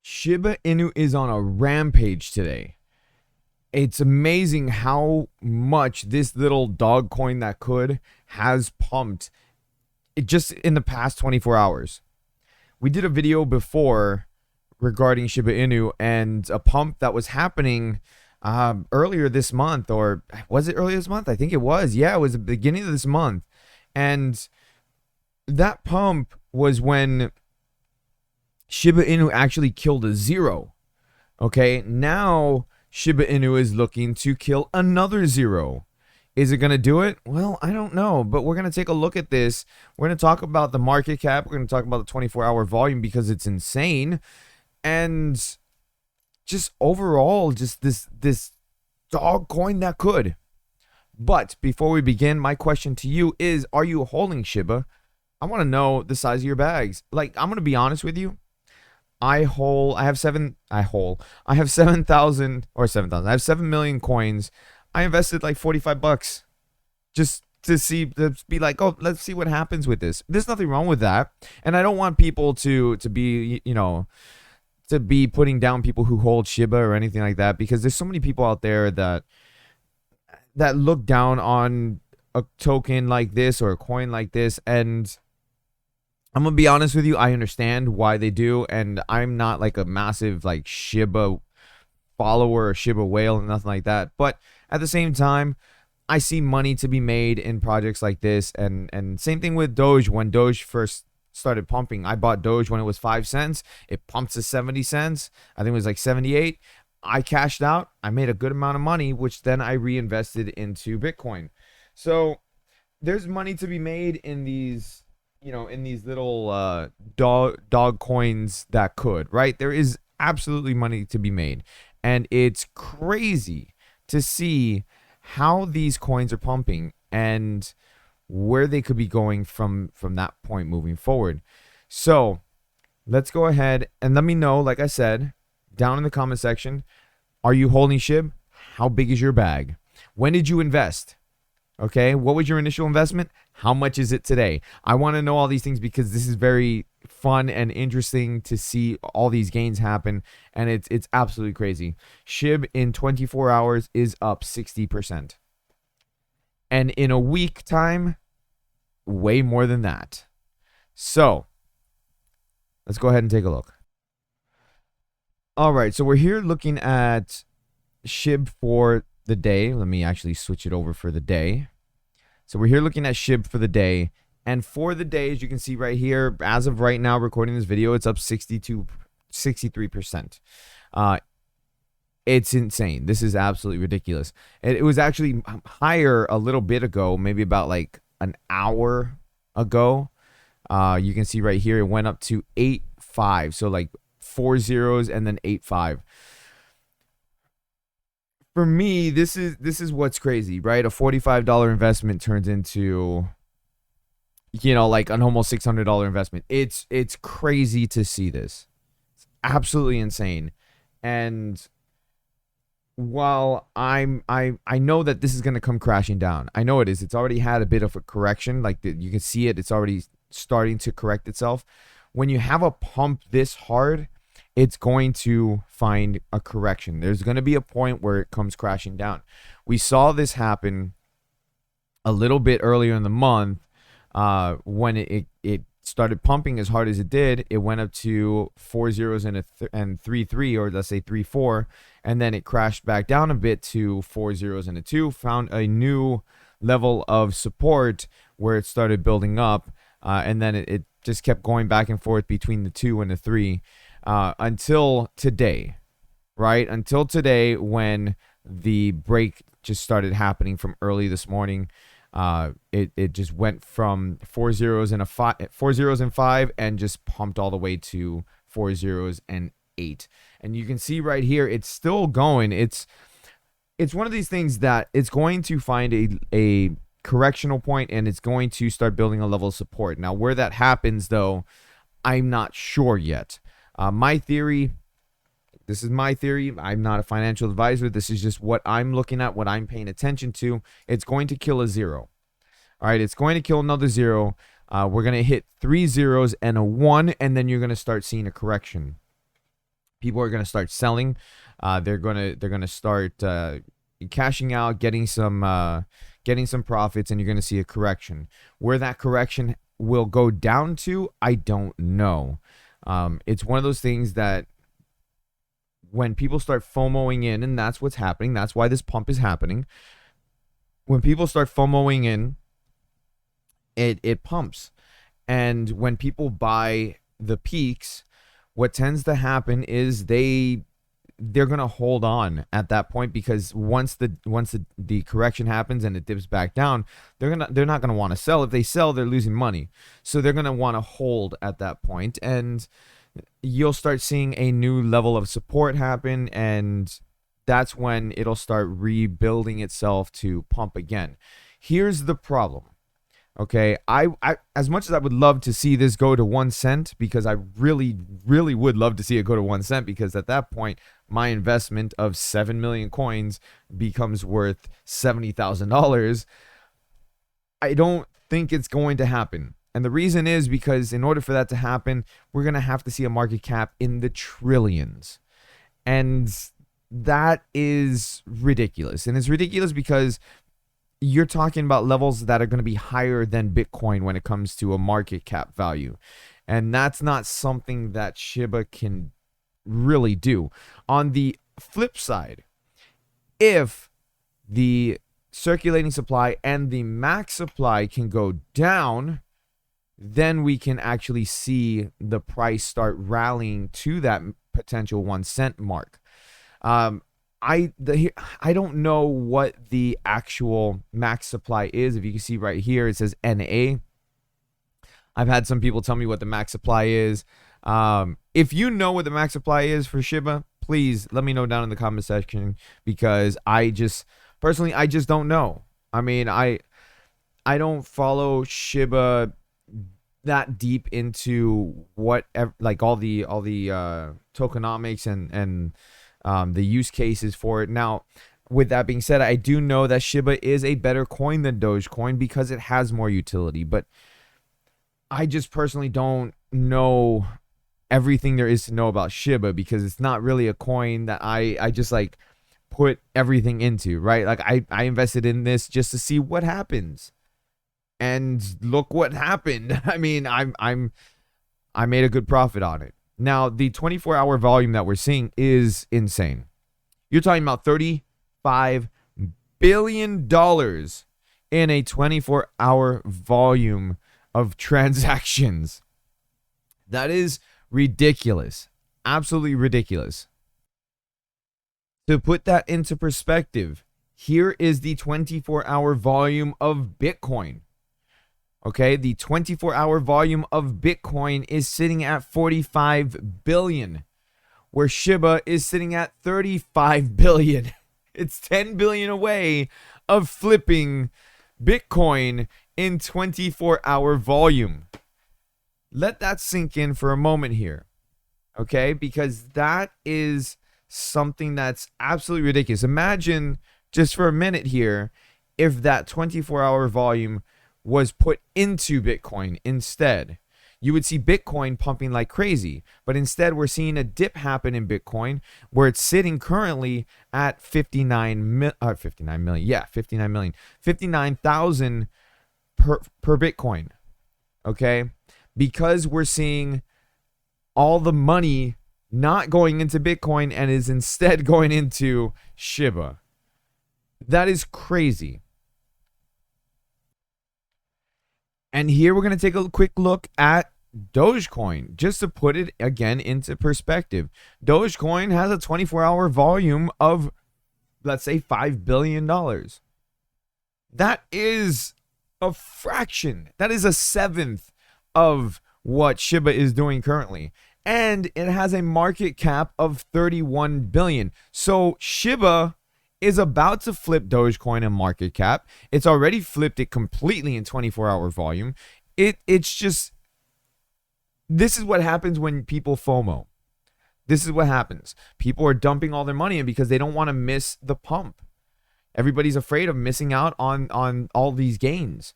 Shiba Inu is on a rampage today. It's amazing how much this little dog coin that could has pumped just in the past 24 hours. We did a video before regarding Shiba Inu and a pump that was happening earlier this month, or was it earlier this month? I think it was. Yeah, it was the beginning of this month. And that pump was when Shiba Inu actually killed a zero. Okay, now Shiba Inu is looking to kill another zero. Is it going to do it? Well, I don't know, but we're going to take a look at this. We're going to talk about the market cap. We're going to talk about the 24-hour volume because it's insane. And just overall, just this dog coin that could. But before we begin, my question to you is, are you holding Shiba? I want to know the size of your bags. Like, I'm going to be honest with you. I have 7,000 or 7,000. I have 7 million coins. I invested like $45 just to be like, oh, let's see what happens with this. There's nothing wrong with that. And I don't want people to be, to be putting down people who hold Shiba or anything like that, because there's so many people out there that look down on a token like this or a coin like this. And I'm gonna be honest with you, I understand why they do, and I'm not like a massive like Shiba follower or Shiba whale and nothing like that. But at the same time, I see money to be made in projects like this, and same thing with Doge. When Doge first started pumping, I bought Doge when it was 5 cents. It pumped to 70 cents. I think it was like 78. I cashed out. I made a good amount of money, which then I reinvested into Bitcoin. So there's money to be made in these, in these little dog coins that could, right? There is absolutely money to be made. And it's crazy to see how these coins are pumping and where they could be going from that point moving forward. So let's go ahead and let me know, like I said, down in the comment section, are you holding SHIB? How big is your bag? When did you invest? Okay, what was your initial investment? How much is it today? I want to know all these things because this is very fun and interesting to see all these gains happen, and it's absolutely crazy. SHIB in 24 hours is up 60%. And in a week time, way more than that. So, let's go ahead and take a look. All right, so we're here looking at SHIB for the day. Let me actually switch it over for the day. So we're here looking at SHIB for the day. And for the day, as you can see right here, as of right now, recording this video, it's up 63%. It's insane. This is absolutely ridiculous. It was actually higher a little bit ago, maybe about like an hour ago. You can see right here, it went up to 8.5. So like 4 zeros and then 8.5. For me, this is what's crazy, right? A $45 investment turns into, like an almost $600 investment. It's crazy to see this. It's absolutely insane. And while I know that this is going to come crashing down. I know it is. It's already had a bit of a correction. Like you can see it. It's already starting to correct itself. When you have a pump this hard, it's going to find a correction. There's going to be a point where it comes crashing down. We saw this happen a little bit earlier in the month when it started pumping as hard as it did. It went up to 4 zeros and 3.3, or let's say 3.4, and then it crashed back down a bit to 4 zeros and a 2, found a new level of support where it started building up, and then it just kept going back and forth between the 2 and the 3. Until today, right? Until today, when the break just started happening from early this morning. It just went from 4 zeros and 5, and just pumped all the way to 4 zeros and 8. And you can see right here, it's still going. It's one of these things that it's going to find a correctional point, and it's going to start building a level of support. Now, where that happens, though, I'm not sure yet. My theory, this is my theory. I'm not a financial advisor. This is just what I'm looking at, what I'm paying attention to. It's going to kill a zero. All right, it's going to kill another zero. We're going to hit 3 zeros and a 1, and then you're going to start seeing a correction. People are going to start selling. They're gonna start cashing out, getting some profits, and you're going to see a correction. Where that correction will go down to, I don't know. It's one of those things that when people start FOMOing in, and that's what's happening, that's why this pump is happening. When people start FOMOing in, it pumps. And when people buy the peaks, what tends to happen is they're gonna hold on at that point, because once the correction happens and it dips back down, they're not gonna want to sell. If they sell, they're losing money, so they're gonna want to hold at that point, and you'll start seeing a new level of support happen, and that's when it'll start rebuilding itself to pump again. Here's the problem. Okay, I as much as I would love to see this go to 1 cent, because I really, really would love to see it go to 1 cent, because at that point, my investment of 7 million coins becomes worth $70,000. I don't think it's going to happen. And the reason is because in order for that to happen, we're going to have to see a market cap in the trillions. And that is ridiculous. And it's ridiculous because you're talking about levels that are going to be higher than Bitcoin when it comes to a market cap value. And that's not something that Shiba can really do. On the flip side, if the circulating supply and the max supply can go down, then we can actually see the price start rallying to that potential 1 cent mark. I don't know what the actual max supply is. If you can see right here, it says NA. I've had some people tell me what the max supply is. If you know what the max supply is for Shiba, please let me know down in the comment section, because I just don't know. I mean, I don't follow Shiba that deep into what, like all the tokenomics and the use cases for it. Now, with that being said, I do know that Shiba is a better coin than Dogecoin because it has more utility, but I just personally don't know everything there is to know about Shiba, because it's not really a coin that I just like put everything into, right? Like I invested in this just to see what happens, and look what happened. I mean, I made a good profit on it. Now, the 24-hour volume that we're seeing is insane. You're talking about $35 billion in a 24-hour volume of transactions. That is ridiculous. Absolutely ridiculous. To put that into perspective, here is the 24-hour volume of Bitcoin. Okay, the 24-hour volume of Bitcoin is sitting at 45 billion, where Shiba is sitting at 35 billion. It's 10 billion away of flipping Bitcoin in 24-hour volume. Let that sink in for a moment here, okay? Because that is something that's absolutely ridiculous. Imagine just for a minute here if that 24-hour volume was put into Bitcoin instead. You would see Bitcoin pumping like crazy, but instead we're seeing a dip happen in Bitcoin, where it's sitting currently at 59,000 per Bitcoin. Okay, because we're seeing all the money not going into Bitcoin and is instead going into Shiba. That is crazy. And here we're going to take a quick look at Dogecoin, just to put it again into perspective. Dogecoin has a 24-hour volume of, let's say, $5 billion. That is a fraction. That is a seventh of what Shiba is doing currently. And it has a market cap of 31 billion. So Shiba is about to flip Dogecoin in market cap. It's already flipped it completely in 24-hour volume. It's just, this is what happens when people FOMO. This is what happens. People are dumping all their money in because they don't want to miss the pump. Everybody's afraid of missing out on all these gains.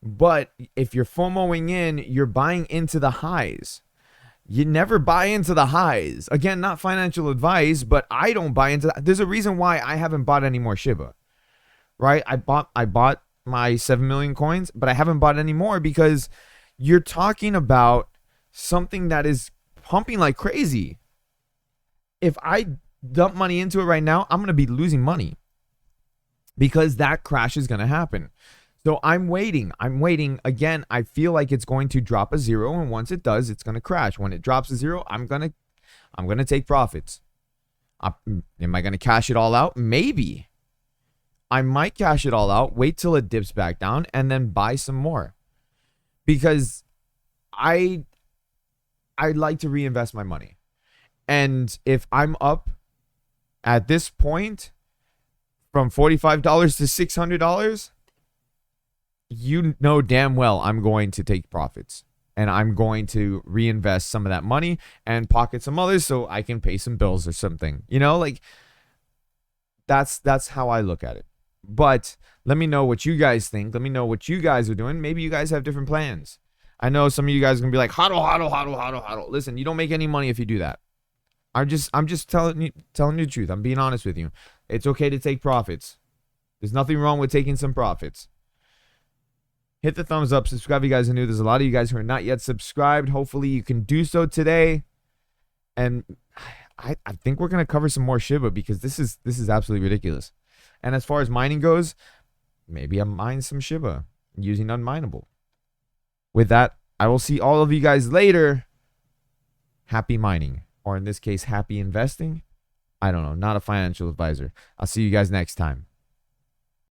But if you're FOMOing in, you're buying into the highs. You never buy into the highs. Again, not financial advice, but I don't buy into that. There's a reason why I haven't bought any more Shiba, right? I bought my 7 million coins, but I haven't bought any more because you're talking about something that is pumping like crazy. If I dump money into it right now, I'm going to be losing money because that crash is going to happen. So I'm waiting. Again, I feel like it's going to drop a 0, and once it does, it's going to crash. When it drops a 0, I'm going to take profits. Am I going to cash it all out? Maybe. I might cash it all out, wait till it dips back down, and then buy some more. Because I'd like to reinvest my money. And if I'm up at this point from $45 to $600, you know damn well I'm going to take profits. And I'm going to reinvest some of that money and pocket some others so I can pay some bills or something. You know, like that's how I look at it. But let me know what you guys think. Let me know what you guys are doing. Maybe you guys have different plans. I know some of you guys are going to be like, hodl. Listen, you don't make any money if you do that. I'm just telling you the truth. I'm being honest with you. It's okay to take profits. There's nothing wrong with taking some profits. Hit the thumbs up. Subscribe if you guys are new. There's a lot of you guys who are not yet subscribed. Hopefully you can do so today. And I think we're going to cover some more Shiba because this is absolutely ridiculous. And as far as mining goes, maybe I'm mining some Shiba using unminable. With that, I will see all of you guys later. Happy mining. Or in this case, happy investing. I don't know. Not a financial advisor. I'll see you guys next time.